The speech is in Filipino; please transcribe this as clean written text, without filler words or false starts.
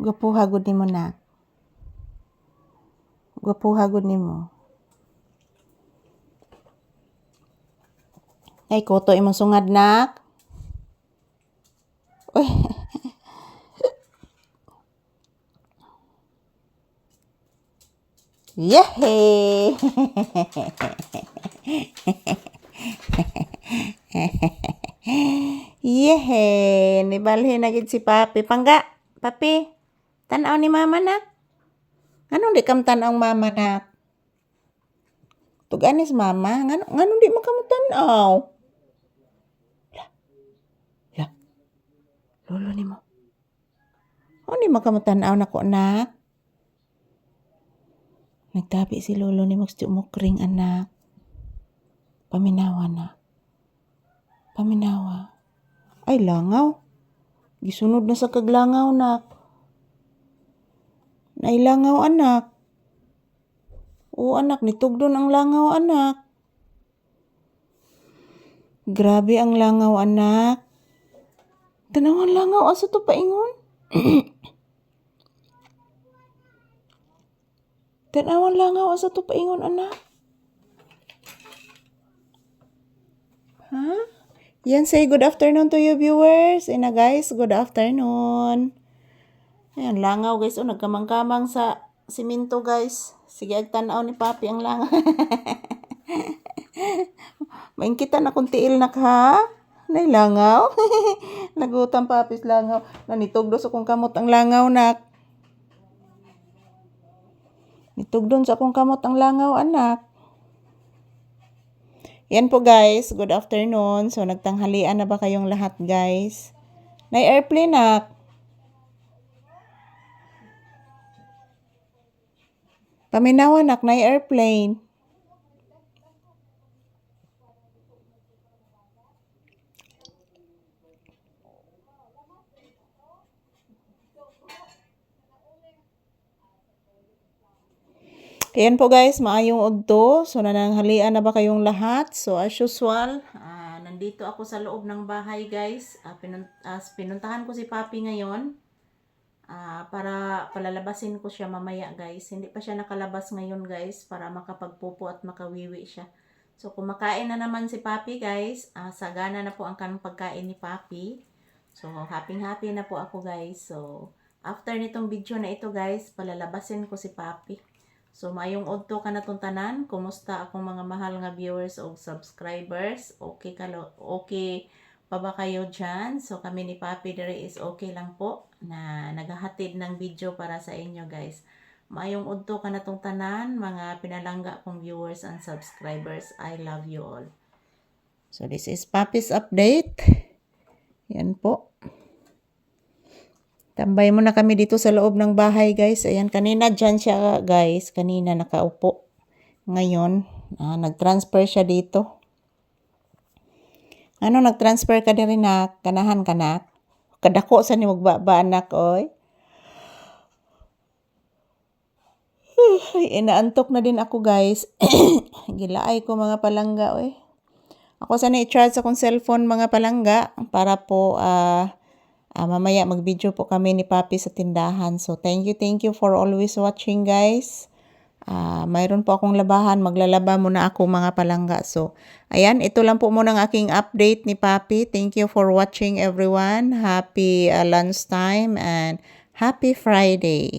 Gwapuha gud nimo nak. Gwapuha gud nimo. Ay koto imong sungad nak. Uy. Yehey! Yehey! Nibalhin na gid si Papi. Pangga, Papi, tanaw ni mama nak. Anong di kam tanaw mama nak? Tuganis mama, nganong di mo kamo tanaw? La. Lolo nimo. O di mo kamo tanaw nako nak? Nagtabi si lolo nimo gusto mo kring anak. Paminawa na. Paminawa. Ay langaw. Gisunod na sa kaglangaw nak. Nailangaw anak. Oo anak, nitugdon ang langaw anak. Grabe ang langaw anak. Tanawan langaw asa to paingon? Tanawan langaw asa to paingon anak. Huh? Yan, say good afternoon to you viewers. Ina guys, good afternoon. Ayan, langaw guys. O, nagkamang-kamang sa simento guys. Sige, agtanaw ni Papi ang langaw. Maingkita na kung tiil na ka. Nailangaw. Nagutang Papis langaw. Nanitugdo sa kong kamot ang langaw nak. Nitugdon sa kong kamot ang langaw anak. Yan po guys, good afternoon. So nagtanghalian na ba kayong lahat guys? Nai-airplane nak. Paminawa nak, nai-airplane. Ayan po guys, maayong udto. So nananghalian na ba kayong lahat? So as usual, nandito ako sa loob ng bahay guys. Pinuntahan ko si Papi ngayon. Para palalabasin ko siya mamaya guys. Hindi pa siya nakalabas ngayon guys para makapagpupo at makawiwi siya. So kumakain na naman si Papi guys. Sagana na po ang kanong pagkain ni Papi. So happy na po ako guys. So after nitong video na ito guys, palalabasin ko si Papi. So mayong udto ka na tanan. Kumusta akong mga mahal nga viewers o subscribers? Okay pa ba kayo dyan? So kami ni Papi dire is okay lang po na naghahatid ng video para sa inyo guys. Mayong udto ka na tanan, mga pinalangga kong viewers and subscribers. I love you all. So this is Papi's update. Yan po. Tambay muna kami dito sa loob ng bahay guys. Ayan, kanina dyan siya guys. Kanina nakaupo. Ngayon, nag-transfer siya dito. Ano, nag-transfer ka din rin na kanahan ka na? Kadako sa ni magbaba anak, oy. Inaantok na din ako guys. Gilaay ko mga palangga, oy. Ako sana i-charge akong cellphone mga palangga para po mamaya mag-video po kami ni Papi sa tindahan. So thank you for always watching guys. Mayroon po akong labahan. Maglalaba muna ako mga palangga. So ayan, ito lang po muna ang aking update ni Papi. Thank you for watching everyone. Happy lunchtime and happy Friday.